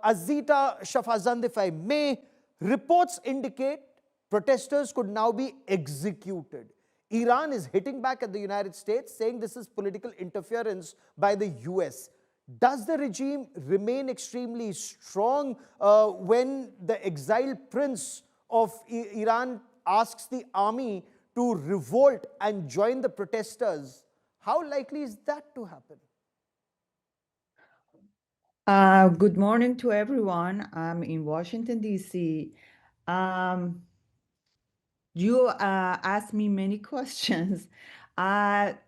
Azita Shafazand, if I may, reports indicate protesters could now be executed. Iran is hitting back at the United States, saying this is political interference by the US. Does the regime remain extremely strong when the exiled prince of Iran asks the army to revolt and join the protesters? How likely is that to happen? Good morning to everyone. I'm in Washington, D.C. You asked me many questions.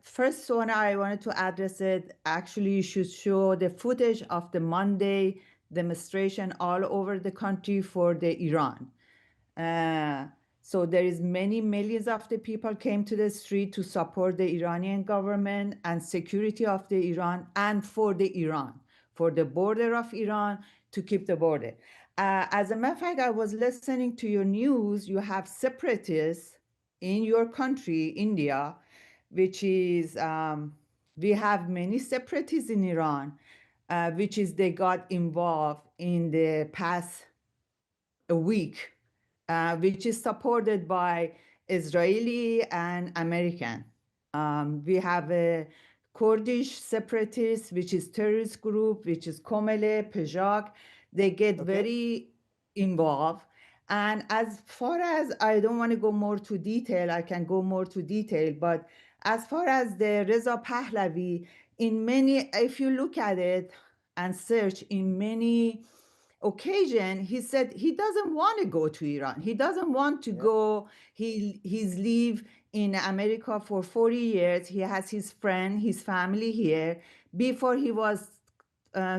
First one, I wanted to address it. Actually, you should show the footage of the Monday demonstration all over the country for the Iran. So there is many millions of the people came to the street to support the Iranian government and security of the Iran and for the Iran, for the border of Iran, to keep the border. As a matter of fact, I was listening to your news. You have separatists in your country, India, which is, we have many separatists in Iran, which is they got involved in the past a week, which is supported by Israeli and American. We have a Kurdish separatist, which is terrorist group, which is Komele, Pejak. They get very involved. And as far as, I don't want to go more to detail, I can go more to detail, but as far as the Reza Pahlavi, in many, if you look at it and search in many occasion, he said he doesn't want to go to Iran. He doesn't want to go. He's live in America for 40 years. He has his friend, his family here. Before he was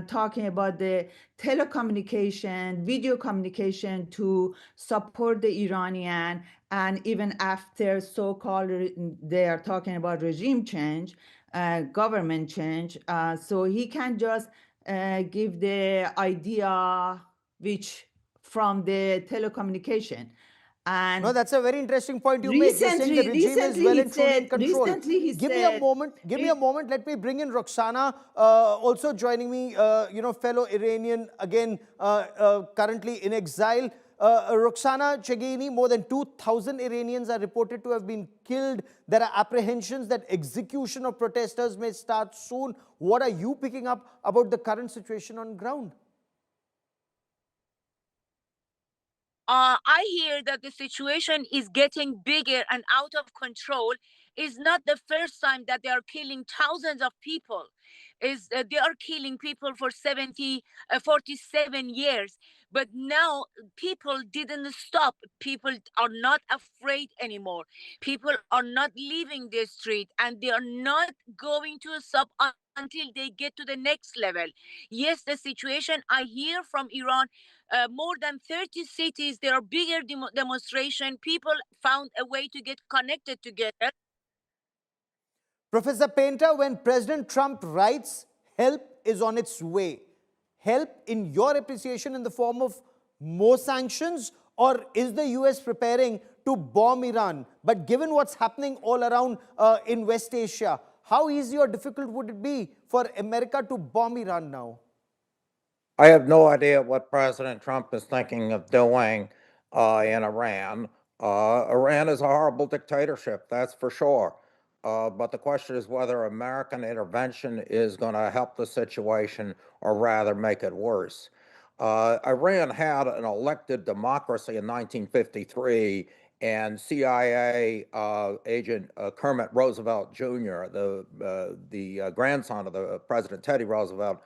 talking about the telecommunication, video communication to support the Iranian, and even after so-called, they are talking about regime change, government change. So he can just give the idea which from the telecommunication. And no, that's a very interesting point you make. You're saying the regime is well and truly in control. Give me a moment. Let me bring in Roxana, also joining me, fellow Iranian, again, currently in exile. Roxana Chegeni, more than 2,000 Iranians are reported to have been killed. There are apprehensions that execution of protesters may start soon. What are you picking up about the current situation on ground? I hear that the situation is getting bigger and out of control. Is not the first time that they are killing thousands of people. They are killing people for 47 years. But now people didn't stop. People are not afraid anymore. People are not leaving the street, and they are not going to stop until they get to the next level. Yes, the situation I hear from Iran, more than 30 cities, there are bigger demonstration. People found a way to get connected together. Professor Painter, when President Trump writes, help is on its way, help in your appreciation in the form of more sanctions, or is the US preparing to bomb Iran? But given what's happening all around in West Asia, how easy or difficult would it be for America to bomb Iran now? I have no idea what President Trump is thinking of doing in Iran. Iran is a horrible dictatorship, that's for sure. But the question is whether American intervention is going to help the situation or rather make it worse. Iran had an elected democracy in 1953, and CIA agent Kermit Roosevelt Jr., the grandson of the President Teddy Roosevelt,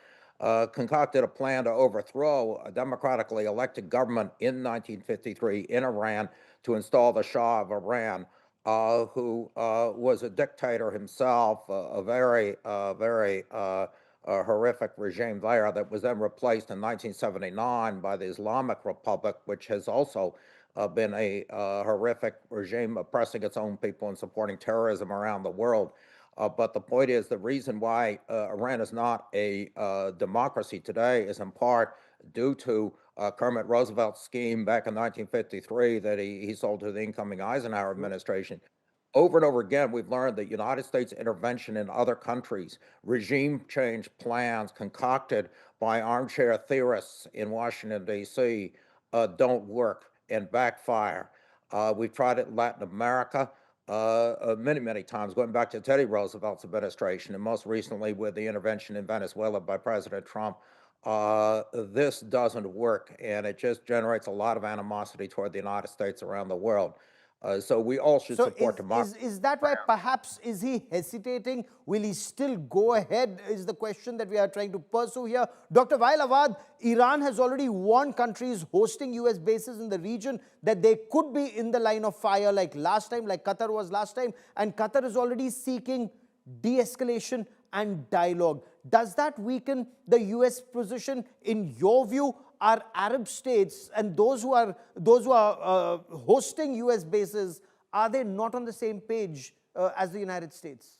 concocted a plan to overthrow a democratically elected government in 1953 in Iran to install the Shah of Iran, who was a dictator himself, a very horrific regime there that was then replaced in 1979 by the Islamic Republic, which has also been a horrific regime oppressing its own people and supporting terrorism around the world. But the point is, the reason why Iran is not a democracy today is in part due to Kermit Roosevelt's scheme back in 1953 that he sold to the incoming Eisenhower administration. over and over again, we've learned that United States intervention in other countries, regime change plans concocted by armchair theorists in Washington, D.C., don't work and backfire. We've tried it in Latin America many, many times, going back to Teddy Roosevelt's administration, and most recently with the intervention in Venezuela by President Trump. This doesn't work, and it just generates a lot of animosity toward the United States around the world. So we all should So support democracy. is that why perhaps is he hesitating? Will he still go ahead is the question that we are trying to pursue here. Dr. Wael Awad, Iran has already warned countries hosting US bases in the region that they could be in the line of fire like last time, like Qatar was last time. And Qatar is already seeking de-escalation and dialogue. Does that weaken the US position in your view? Are Arab states and those who are hosting US bases, are they not on the same page as the United States?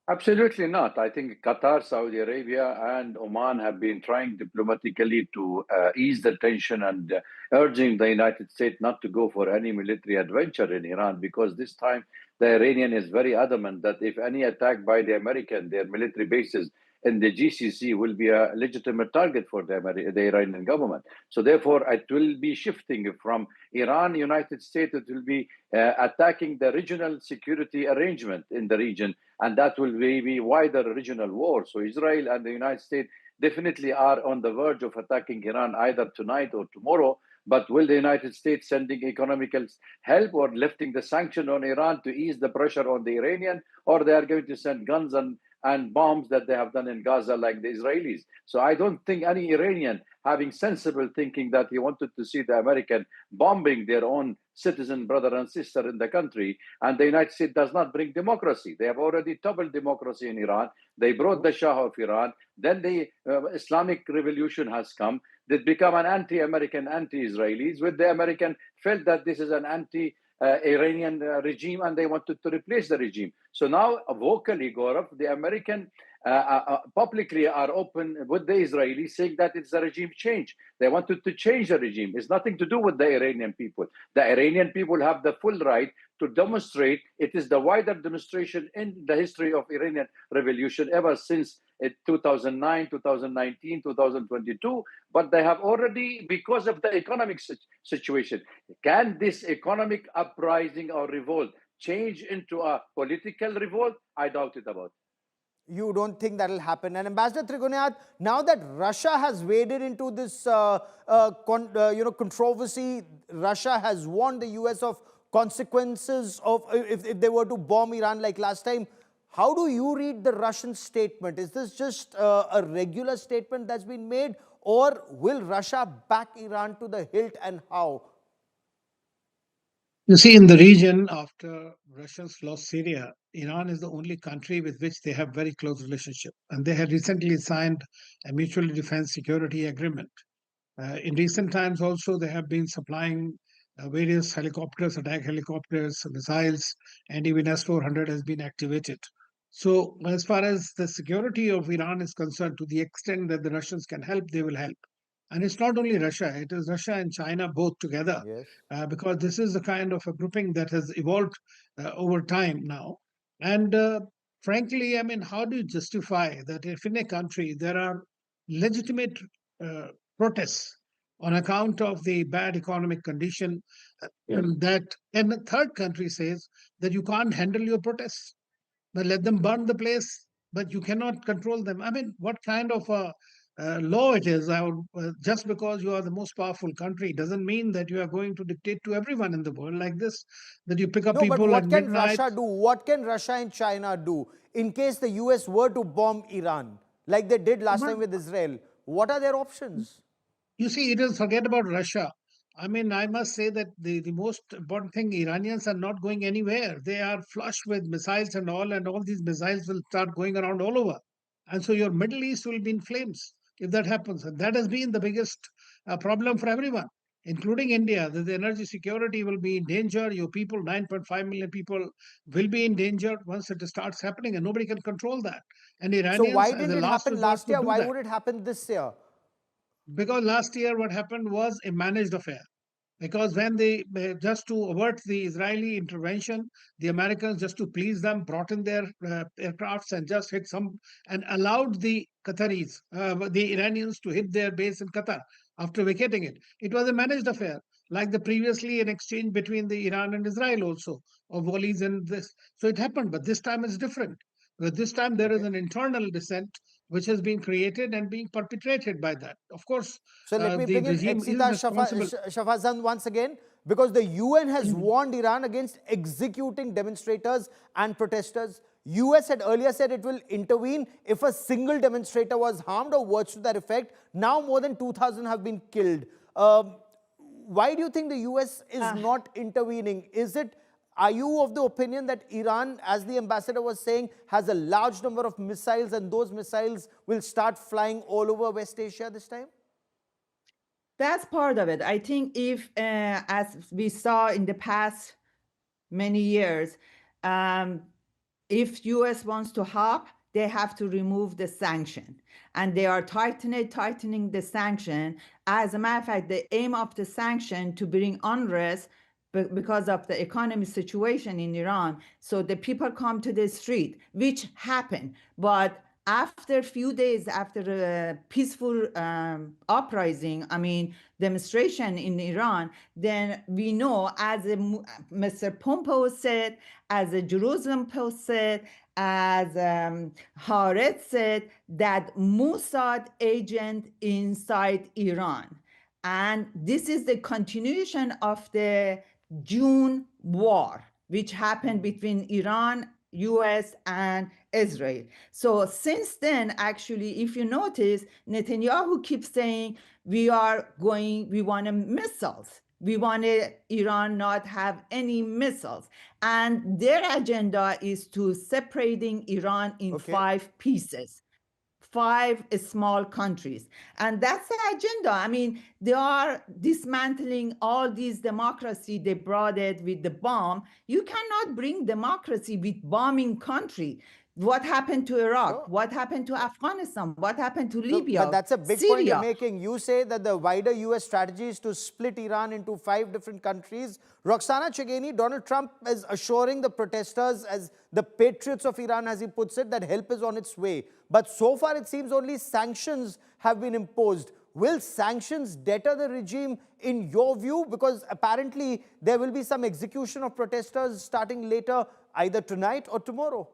Absolutely not. I think Qatar, Saudi Arabia, and Oman have been trying diplomatically to ease the tension and urging the United States not to go for any military adventure in Iran, because this time the Iranian is very adamant that if any attack by the American, their military bases in the GCC will be a legitimate target for the Iranian government. So therefore, it will be shifting from Iran, United States, it will be attacking the regional security arrangement in the region, and that will be wider regional war. So Israel and the United States definitely are on the verge of attacking Iran either tonight or tomorrow. But will the United States sending economical help or lifting the sanction on Iran to ease the pressure on the Iranian, or they are going to send guns and bombs that they have done in Gaza like the Israelis? So I don't think any Iranian having sensible thinking that he wanted to see the American bombing their own citizen brother and sister in the country. And the United States does not bring democracy. They have already toppled democracy in Iran. They brought the Shah of Iran. Then the Islamic revolution has come. They become an anti-American, anti-Israelis, with the American felt that this is an anti-Iranian regime and they wanted to replace the regime. So now vocally, Gaurav, the American publicly are open with the Israelis, saying that it's a regime change. They wanted to change the regime. It's nothing to do with the Iranian people. The Iranian people have the full right to demonstrate. It is the wider demonstration in the history of Iranian revolution ever since 2009, 2019, 2022. But they have already, because of the economic situation, can this economic uprising or revolt change into a political revolt? I doubt it about. You don't think that will happen? And Ambassador Trigoniyat, now that Russia has waded into this controversy, Russia has warned the US of consequences of if they were to bomb Iran like last time. How do you read the Russian statement? Is this just a regular statement that's been made, or will Russia back Iran to the hilt, and how? You see, in the region, after Russia's lost Syria, Iran is the only country with which they have very close relationship. And they had recently signed a mutual defense security agreement. In recent times also, they have been supplying various helicopters, attack helicopters, missiles, and even S-400 has been activated. So as far as the security of Iran is concerned, to the extent that the Russians can help, they will help. And it's not only Russia, it is Russia and China both together, Yes. because this is the kind of a grouping that has evolved over time now. And frankly, I mean, how do you justify that if in a country there are legitimate protests on account of the bad economic condition, and the third country says that you can't handle your protests, but let them burn the place, but you cannot control them? I mean, what kind of a law it is? Just because you are the most powerful country doesn't mean that you are going to dictate to everyone in the world like this, that you pick up No, but people at what can midnight. Russia do? What can Russia and China do in case the US were to bomb Iran, like they did last time with Israel? What are their options? You see, it is forget about Russia. I mean, I must say that the most important thing, Iranians are not going anywhere. They are flush with missiles and all these missiles will start going around all over. And so your Middle East will be in flames if that happens. And that has been the biggest problem for everyone, including India, that the energy security will be in danger. Your people, 9.5 million people, will be in danger once it starts happening, and nobody can control that. And So Iranians, why as didn't a it last happen resort, last year? would do Why that. would it happen this year? Because last year what happened was a managed affair. because when they, just to avert the Israeli intervention, the Americans, just to please them, brought in their aircrafts and just hit some, and allowed the Qataris, the Iranians, to hit their base in Qatar after vacating it. It was a managed affair, like the previously an exchange between the Iran and Israel also of volleys and this. So it happened, but this time it's different. But this time there is Okay. an internal dissent which has been created and being perpetrated by that. Of course, So let me the bring in regime is Exita responsible. Shafazan once again, because the UN has warned Iran against executing demonstrators and protesters. US had earlier said it will intervene if a single demonstrator was harmed or words to that effect. Now more than 2,000 have been killed. Why do you think the US is not intervening? Are you of the opinion that Iran, as the ambassador was saying, has a large number of missiles and those missiles will start flying all over West Asia this time? That's part of it. I think if, as we saw in the past many years, if US wants to help, they have to remove the sanction. And they are tightening the sanction. As a matter of fact, the aim of the sanction to bring unrest because of the economy situation in Iran. So the people come to the street, which happened. But after a few days after a peaceful uprising, demonstration in Iran, then we know, as Mr. Pompeo said, as a Jerusalem Post said, as Haaretz said, that Mossad agent inside Iran. And this is the continuation of the June war, which happened between Iran, US, and Israel. So since then, actually, if you notice, Netanyahu keeps saying, we want missiles. We want Iran not have any missiles. And their agenda is to separating Iran in 5 pieces. 5 small countries. And that's the agenda. They are dismantling all these democracy. They brought it with the bomb. You cannot bring democracy with bombing country. What happened to Iraq? Sure. What happened to Afghanistan? What happened to Libya? But that's a big Syria? point you're making. You say that the wider US strategy is to split Iran into 5 different countries. Roxana Chegeni, Donald Trump is assuring the protesters, as the patriots of Iran, as he puts it, that help is on its way. But so far, it seems only sanctions have been imposed. Will sanctions deter the regime in your view? Because apparently there will be some execution of protesters starting later, either tonight or tomorrow.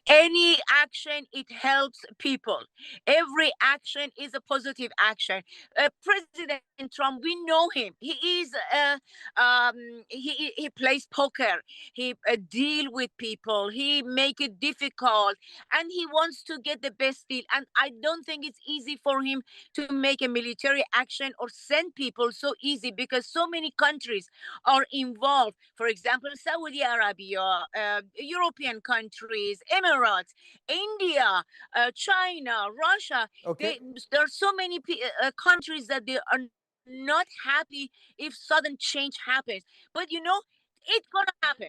Any action, it helps people. Every action is a positive action. President Trump, we know him. He is he plays poker. He deal with people. He make it difficult, and he wants to get the best deal. And I don't think it's easy for him to make a military action or send people so easy, because so many countries are involved. For example, Saudi Arabia, European countries, Emirates, India, China, Russia. Okay. There are so many countries that they are not happy if sudden change happens. But it's gonna happen.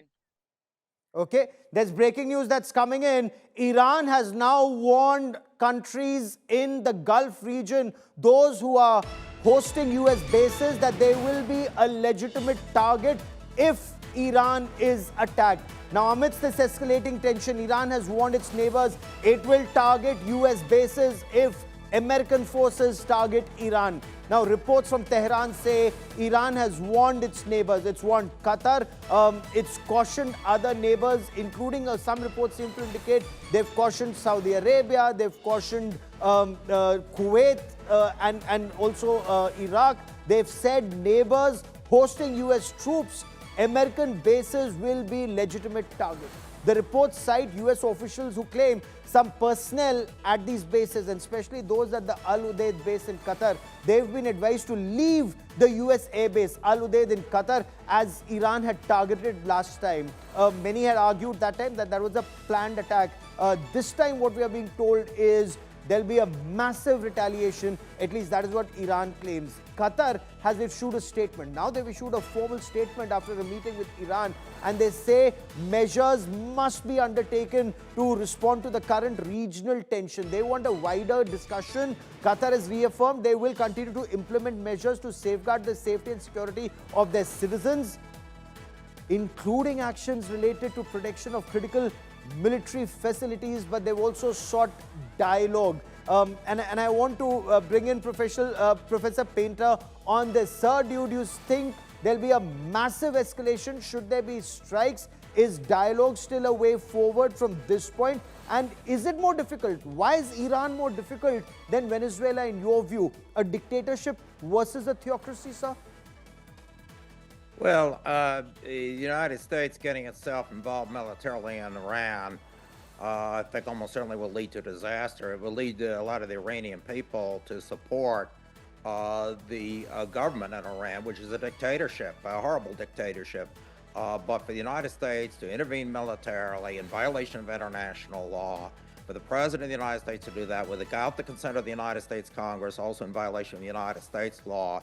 Okay, there's breaking news that's coming in. Iran has now warned countries in the Gulf region, those who are hosting US bases, that they will be a legitimate target if Iran is attacked. Now, amidst this escalating tension, Iran has warned its neighbors it will target US bases if American forces target Iran. Now, reports from Tehran say Iran has warned its neighbors. It's warned Qatar. It's cautioned other neighbors, including some reports seem to indicate they've cautioned Saudi Arabia, they've cautioned Kuwait and also Iraq. They've said neighbors hosting US troops, American bases will be legitimate targets. The reports cite US officials who claim some personnel at these bases, and especially those at the Al Udeid base in Qatar, they've been advised to leave the US airbase Al Udeid in Qatar, as Iran had targeted last time. Many had argued that time that was a planned attack. This time what we are being told is there'll be a massive retaliation. At least that is what Iran claims. Qatar has issued a statement. Now they've issued a formal statement after a meeting with Iran, and they say measures must be undertaken to respond to the current regional tension. They want a wider discussion. Qatar has reaffirmed they will continue to implement measures to safeguard the safety and security of their citizens, including actions related to protection of critical military facilities, but they've also sought dialogue. And I want to bring in Professor Painter on this. Sir, do you think there'll be a massive escalation? Should there be strikes? Is dialogue still a way forward from this point? And is it more difficult? Why is Iran more difficult than Venezuela in your view? A dictatorship versus a theocracy, sir? Well, the United States getting itself involved militarily in Iran, I think almost certainly will lead to disaster. It will lead to a lot of the Iranian people to support the government in Iran, which is a dictatorship, a horrible dictatorship. But for the United States to intervene militarily in violation of international law, for the President of the United States to do that without the consent of the United States Congress, also in violation of the United States law,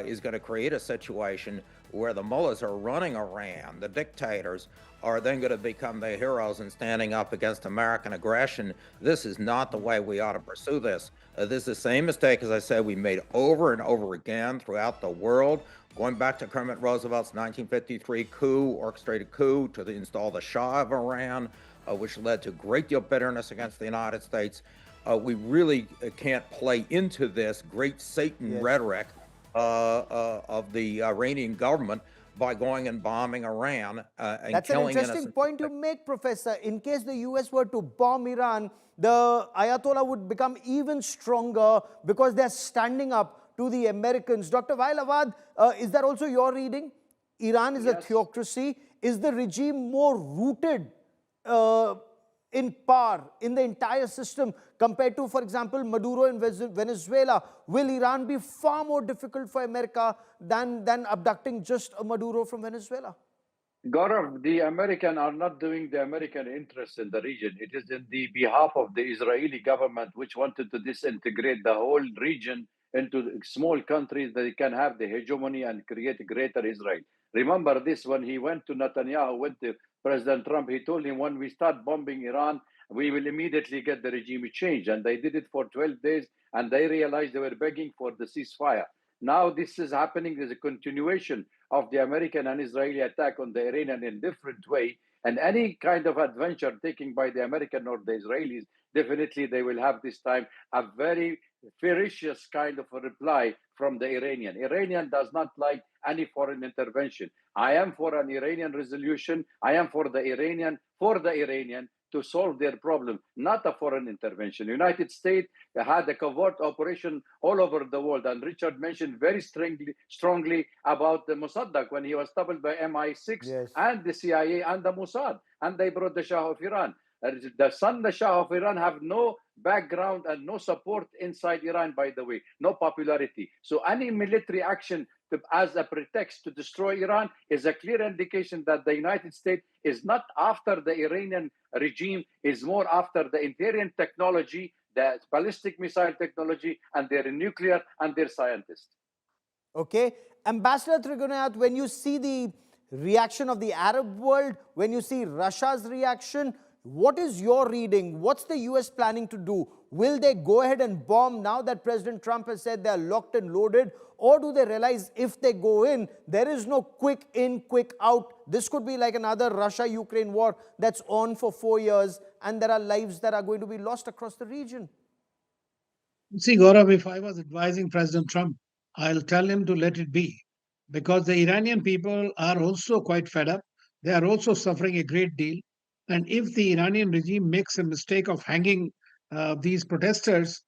is going to create a situation where the mullahs are running Iran, the dictators are then going to become the heroes in standing up against American aggression. This is not the way we ought to pursue this. This is the same mistake, as I said, we made over and over again throughout the world, going back to Kermit Roosevelt's 1953 orchestrated coup to install the Shah of Iran, which led to a great deal of bitterness against the United States. We really can't play into this great Satan rhetoric of the Iranian government by going and bombing Iran and That's killing an interesting point you make, Professor. In case the US were to bomb Iran, the Ayatollah would become even stronger because they're standing up to the Americans. Dr. Vailavad, is that also your reading? Iran is a theocracy. Is the regime more rooted in power in the entire system compared to, for example, Maduro in Venezuela? Will Iran be far more difficult for America than abducting just a Maduro from Venezuela? Gaurav, the Americans are not doing the American interests in the region. It is in the behalf of the Israeli government, which wanted to disintegrate the whole region into small countries that can have the hegemony and create a greater Israel. Remember this when he went to Netanyahu, went to President Trump, he told him, when we start bombing Iran, we will immediately get the regime changed. And they did it for 12 days, and they realized they were begging for the ceasefire. Now this is happening. There's a continuation of the American and Israeli attack on the Iranian in a different way. And any kind of adventure taken by the American or the Israelis, definitely they will have this time a very ferocious kind of a reply from the Iranian. Iranian does not like any foreign intervention. I am for an Iranian resolution. I am for the Iranian to solve their problem, not a foreign intervention. United States had a covert operation all over the world, and Richard mentioned very strongly about the Mossadegh when he was stopped by MI6 and the CIA and the Mossad, and they brought the Shah of Iran. The Shah of Iran have no background and no support inside Iran, by the way, no popularity. So any military action as a pretext to destroy Iran is a clear indication that the United States is not after the Iranian regime, is more after the Iranian technology, the ballistic missile technology, and their nuclear and their scientists. Okay. Ambassador Trigunayat, when you see the reaction of the Arab world, when you see Russia's reaction, what is your reading? What's the US planning to do? Will they go ahead and bomb now that President Trump has said they're locked and loaded? Or do they realize if they go in, there is no quick in, quick out? This could be like another Russia-Ukraine war that's on for 4 years, and there are lives that are going to be lost across the region. See, Gaurav, if I was advising President Trump, I'll tell him to let it be, because the Iranian people are also quite fed up. They are also suffering a great deal. And if the Iranian regime makes a mistake of hanging these protesters,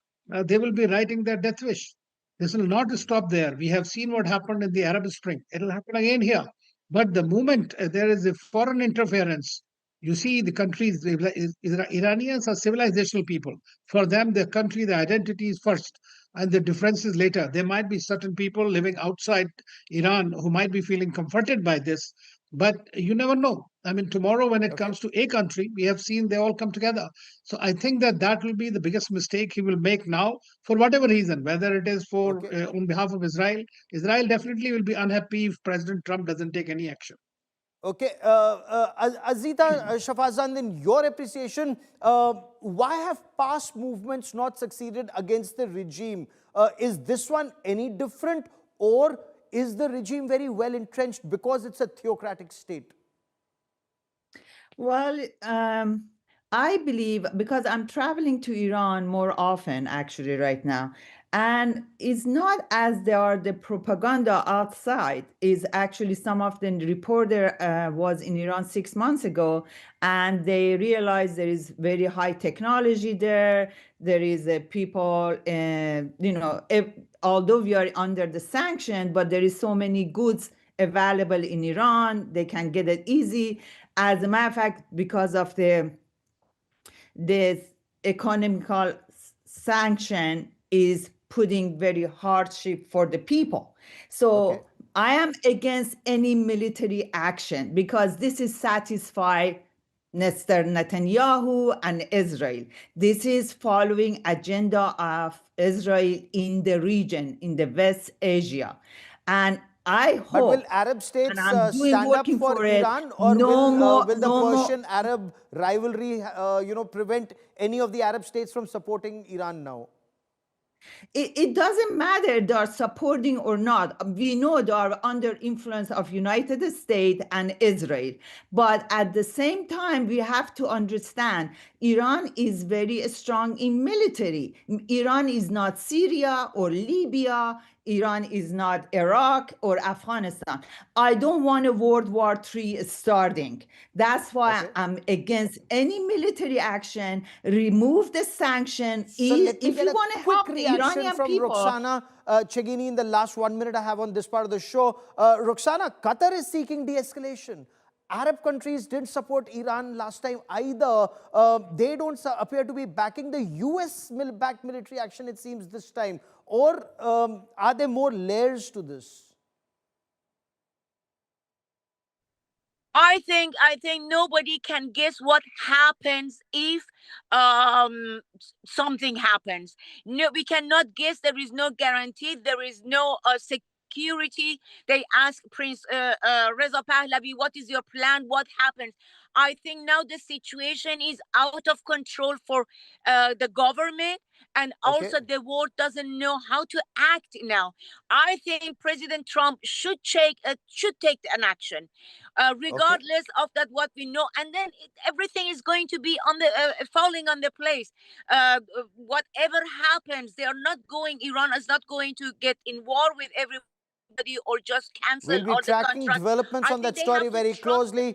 they will be writing their death wish. This will not stop there. We have seen what happened in the Arab Spring. It will happen again here. But the moment there is a foreign interference, you see the countries, Iranians are civilizational people. For them, their country, their identity is first and the differences later. There might be certain people living outside Iran who might be feeling comforted by this, but you never know. I mean, tomorrow when it Okay. comes to a country, we have seen they all come together. So I think that that will be the biggest mistake he will make now for whatever reason, whether it is for Okay. on behalf of Israel. Israel definitely will be unhappy if President Trump doesn't take any action. Okay, Azita Shafazand, in your appreciation, why have past movements not succeeded against the regime? Is this one any different, or is the regime very well entrenched because it's a theocratic state? Well, I believe because I'm traveling to Iran more often actually right now, and it's not as they are the propaganda outside. Is actually some of the reporter was in Iran 6 months ago, and they realized there is very high technology there. There is people, although we are under the sanction, but there is so many goods available in Iran. They can get it easy. As a matter of fact, because of this economical sanction is putting very hardship for the people. So Okay. I am against any military action because this is satisfy Mr. Netanyahu and Israel. This is following agenda of Israel in the region, in the West Asia. And I But will hope, Arab and states I'm stand up working for for it, Iran, or no more, will the no more. Persian-Arab rivalry, prevent any of the Arab states from supporting Iran now? It doesn't matter they are supporting or not. We know they are under influence of United States and Israel. But at the same time, we have to understand Iran is very strong in military. Iran is not Syria or Libya. Iran is not Iraq or Afghanistan. I don't want a World War III starting. That's why Okay. I'm against any military action. Remove the sanction. So let me If get you a want to quick help the reaction Iranian from people, Roxana Chegini in the last 1 minute I have on this part of the show. Roxana, Qatar is seeking de-escalation. Arab countries didn't support Iran last time either. They don't appear to be backing the US-backed military action, it seems, this time. Or are there more layers to this? I think nobody can guess what happens if something happens. No, we cannot guess. There is no guarantee. There is no security. They ask Prince Reza Pahlavi, "What is your plan? What happens?" I think now the situation is out of control for the government, and Okay. also the world doesn't know how to act now. I think President Trump should take an action, Okay. regardless of that what we know, and then everything is going to be on the falling on the place. Whatever happens, they are not going. Iran is not going to get in war with everybody or just cancel We'll be all the tracking contracts. developments I on that think they story have to very trust closely.